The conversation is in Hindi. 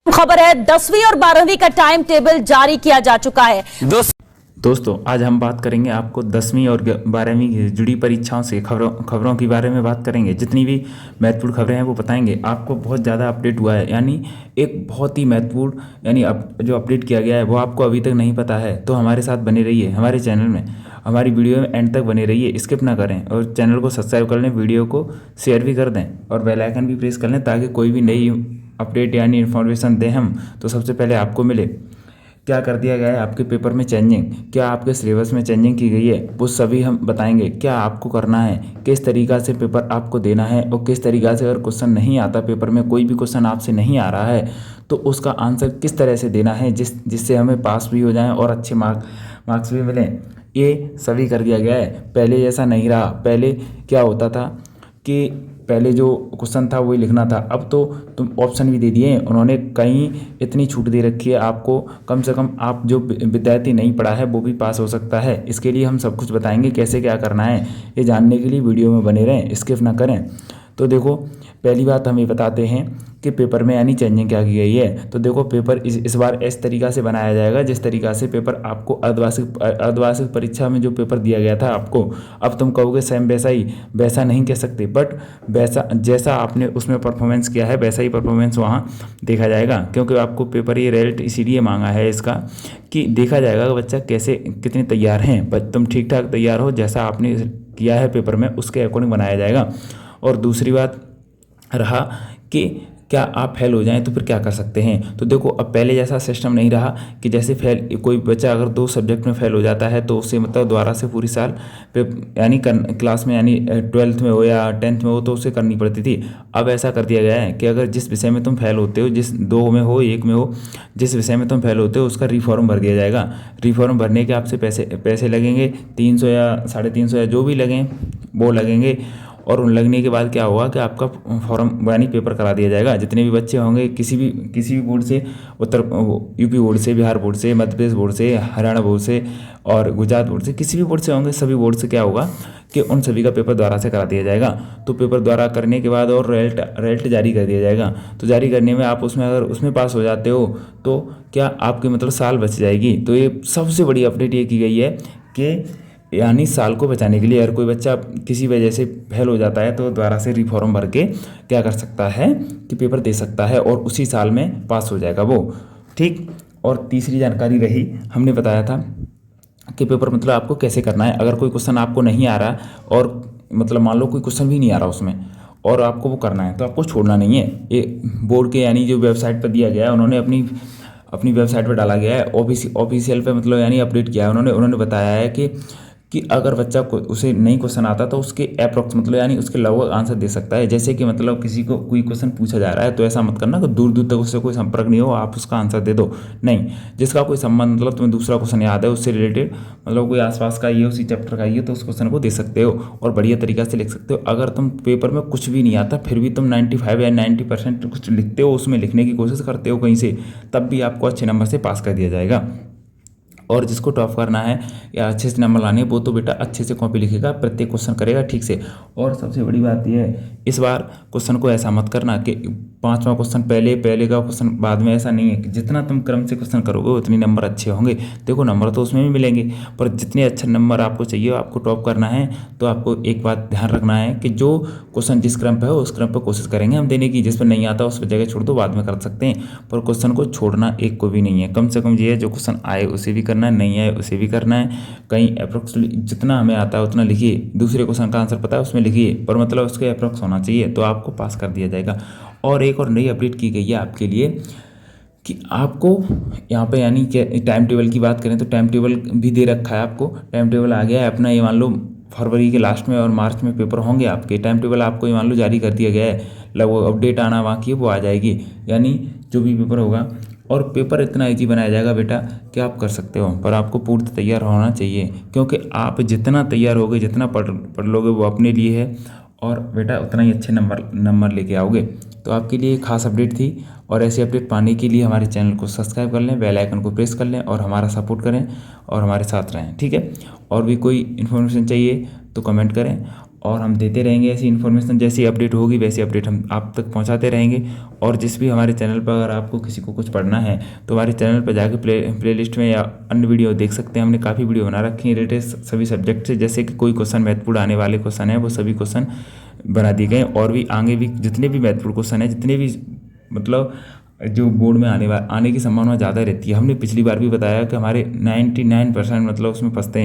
खबर है 10वीं और 12वीं का टाइम टेबल जारी किया जा चुका है। दोस्तों आज हम बात करेंगे आपको 10वीं और 12वीं की जुड़ी परीक्षाओं से खबरों के बारे में बात करेंगे। जितनी भी महत्वपूर्ण खबरें हैं वो बताएंगे। आपको बहुत ज़्यादा अपडेट हुआ है, यानी एक बहुत ही महत्वपूर्ण यानी जो अपडेट किया गया है वो आपको अभी तक नहीं पता है, तो हमारे साथ बने रहिए। हमारे चैनल में हमारी वीडियो में एंड तक बने रहिए, स्किप ना करें और चैनल को सब्सक्राइब कर लें, वीडियो को शेयर भी कर दें और बेल आइकन भी प्रेस कर लें ताकि कोई भी नई अपडेट यानी इन्फॉर्मेशन दें हम तो सबसे पहले आपको मिले। क्या कर दिया गया है आपके पेपर में चेंजिंग, क्या आपके सिलेबस में चेंजिंग की गई है वो सभी हम बताएंगे। क्या आपको करना है, किस तरीक़ा से पेपर आपको देना है और किस तरीक़ा से अगर क्वेश्चन नहीं आता, पेपर में कोई भी क्वेश्चन आपसे नहीं आ रहा है तो उसका आंसर किस तरह से देना है जिससे हमें पास भी हो जाएं और अच्छे मार्क्स भी मिलें। ये सभी कर दिया गया है। पहले जैसा नहीं रहा। पहले क्या होता था कि पहले जो क्वेश्चन था वही लिखना था, अब तो तुम ऑप्शन भी दे दिए हैं उन्होंने। कहीं इतनी छूट दे रखी है आपको, कम से कम आप जो विद्यार्थी नहीं पढ़ा है वो भी पास हो सकता है। इसके लिए हम सब कुछ बताएंगे कैसे क्या करना है। ये जानने के लिए वीडियो में बने रहें, स्किप ना करें। तो देखो, पहली बात हम ये बताते हैं कि पेपर में यानी चेंजिंग क्या की गई है। तो देखो, पेपर इस बार इस तरीक़ा से बनाया जाएगा जिस तरीक़ा से पेपर आपको अर्धवार्षिक परीक्षा में जो पेपर दिया गया था आपको, अब तुम कहोगे सेम वैसा ही, वैसा नहीं कह सकते, बट वैसा जैसा आपने उसमें परफॉर्मेंस किया है वैसा ही परफॉर्मेंस वहाँ देखा जाएगा। क्योंकि आपको पेपर ये रिजल्ट इसीलिए मांगा है इसका कि देखा जाएगा कि बच्चा कैसे कितने तैयार हैं। बस तुम ठीक ठाक तैयार हो, जैसा आपने किया है पेपर में उसके अकॉर्डिंग बनाया जाएगा। और दूसरी बात रहा कि क्या आप फेल हो जाएं तो फिर क्या कर सकते हैं। तो देखो, अब पहले जैसा सिस्टम नहीं रहा कि जैसे कोई बच्चा अगर 2 सब्जेक्ट में फेल हो जाता है तो उसे मतलब दोबारा से पूरी साल यानी क्लास में यानी 12th में हो या 10th में हो तो उसे करनी पड़ती थी। अब ऐसा कर दिया गया है कि अगर जिस विषय में तुम फेल होते हो, जिस 2 में हो 1 में हो, जिस विषय में तुम फेल होते हो उसका रीफॉर्म भर दिया जाएगा। रीफॉर्म भरने के आपसे पैसे लगेंगे 300 या 350 या जो भी लगें वो लगेंगे। और उन लगने के बाद क्या होगा कि आपका फॉर्म यानी पेपर करा दिया जाएगा। जितने भी बच्चे होंगे किसी भी बोर्ड से, यूपी बोर्ड से, बिहार बोर्ड से, मध्य प्रदेश बोर्ड से, हरियाणा बोर्ड से और गुजरात बोर्ड से, किसी भी बोर्ड से होंगे, सभी बोर्ड से क्या होगा कि उन सभी का पेपर दोबारा से करा दिया जाएगा। तो पेपर द्वारा करने के बाद और रिजल्ट जारी कर दिया जाएगा। तो जारी करने में आप उसमें अगर उसमें पास हो जाते हो तो क्या आपकी मतलब साल बच जाएगी। तो ये सबसे बड़ी अपडेट ये की गई है कि यानी साल को बचाने के लिए अगर कोई बच्चा किसी वजह से फेल हो जाता है तो दोबारा से रीफॉर्म भर के क्या कर सकता है कि पेपर दे सकता है और उसी साल में पास हो जाएगा वो। ठीक। और तीसरी जानकारी रही, हमने बताया था कि पेपर मतलब आपको कैसे करना है। अगर कोई क्वेश्चन आपको नहीं आ रहा और मतलब मान लो कोई क्वेश्चन भी नहीं आ रहा उसमें और आपको वो करना है तो आपको छोड़ना नहीं है। ये बोर्ड के यानी जो वेबसाइट पर दिया गया है, उन्होंने अपनी वेबसाइट पर डाला गया है, ऑफिशियल पे मतलब यानी अपडेट किया है उन्होंने बताया है कि अगर बच्चा को उसे नहीं क्वेश्चन आता तो उसके अप्रॉक्स मतलब यानी उसके लगभग आंसर दे सकता है। जैसे कि मतलब किसी को कोई क्वेश्चन पूछा जा रहा है तो ऐसा मत करना कि दूर दूर तक उससे कोई संपर्क नहीं हो, आप उसका आंसर दे दो। नहीं, जिसका कोई संबंध मतलब तुम्हें दूसरा क्वेश्चन याद है उससे रिलेटेड, मतलब कोई आसपास का ये उसी चैप्टर का ये, तो उस क्वेश्चन को दे सकते हो और बढ़िया तरीका से लिख सकते हो। अगर तुम पेपर में कुछ भी नहीं आता फिर भी तुम 95 या 90% कुछ लिखते हो, उसमें लिखने की कोशिश करते हो कहीं से, तब भी आपको अच्छे नंबर से पास कर दिया जाएगा। और जिसको टॉप करना है या अच्छे से नंबर लाने वो तो बेटा अच्छे से कॉपी लिखेगा, प्रत्येक क्वेश्चन करेगा ठीक से। और सबसे बड़ी बात यह है, इस बार क्वेश्चन को ऐसा मत करना कि 5वां क्वेश्चन पहले का क्वेश्चन बाद में। ऐसा नहीं है कि जितना तुम क्रम से क्वेश्चन करोगे उतने नंबर अच्छे होंगे। देखो, नंबर तो उसमें भी मिलेंगे पर जितने अच्छे नंबर आपको चाहिए, आपको टॉप करना है तो आपको एक बात ध्यान रखना है कि जो क्वेश्चन जिस क्रम पर हो उस क्रम पर कोशिश करेंगे हम देने की। जिस पर नहीं आता उस पर जगह छोड़ दो, बाद में कर सकते हैं, पर क्वेश्चन को छोड़ना एक को भी नहीं है। कम से कम ये है जो क्वेश्चन आए उसे भी करना है, नहीं आए उसे भी करना है। कहीं अप्रोक्सली जितना हमें आता है उतना लिखिए, दूसरे क्वेश्चन का आंसर पता है उसमें लिखिए, पर मतलब उसके अप्रोक्स होना चाहिए तो आपको पास कर दिया जाएगा। और एक और नई अपडेट की गई है आपके लिए कि आपको यहाँ पे यानी कि टाइम टेबल की बात करें तो टाइम टेबल भी दे रखा है आपको। टाइम टेबल आ गया है अपना। ये मान लो फरवरी के लास्ट में और मार्च में पेपर होंगे आपके। टाइम टेबल आपको ये मान लो जारी कर दिया गया है, लगभग अपडेट आना बाकी है, वो आ जाएगी यानी जो भी पेपर होगा। और पेपर इतना ईजी बनाया जाएगा बेटा कि आप कर सकते हो, पर आपको पूर्ण तैयार होना चाहिए। क्योंकि आप जितना तैयार होगे, जितना पढ़ लोगे वो अपने लिए है और बेटा उतना ही अच्छे नंबर लेके आओगे। तो आपके लिए खास अपडेट थी और ऐसी अपडेट पाने के लिए हमारे चैनल को सब्सक्राइब कर लें, बेल आइकन को प्रेस कर लें और हमारा सपोर्ट करें और हमारे साथ रहें। ठीक है। और भी कोई इन्फॉर्मेशन चाहिए तो कमेंट करें और हम देते रहेंगे ऐसी इन्फॉर्मेशन। जैसी अपडेट होगी वैसी अपडेट हम आप तक पहुंचाते रहेंगे। और जिस भी हमारे चैनल पर अगर आपको किसी को कुछ पढ़ना है तो हमारे चैनल पर जाके प्लेलिस्ट में या अन्य वीडियो देख सकते हैं। हमने काफ़ी वीडियो बना रखी है रिलेटेड सभी सब्जेक्ट से। जैसे कि कोई क्वेश्चन महत्वपूर्ण आने वाले क्वेश्चन है वो सभी क्वेश्चन बना दिए गए। और भी आगे भी जितने भी महत्वपूर्ण क्वेश्चन है, जितने भी मतलब जो बोर्ड में आने की संभावना ज़्यादा रहती है। हमने पिछली बार भी बताया कि हमारे 99% मतलब उसमें फंसते हैं।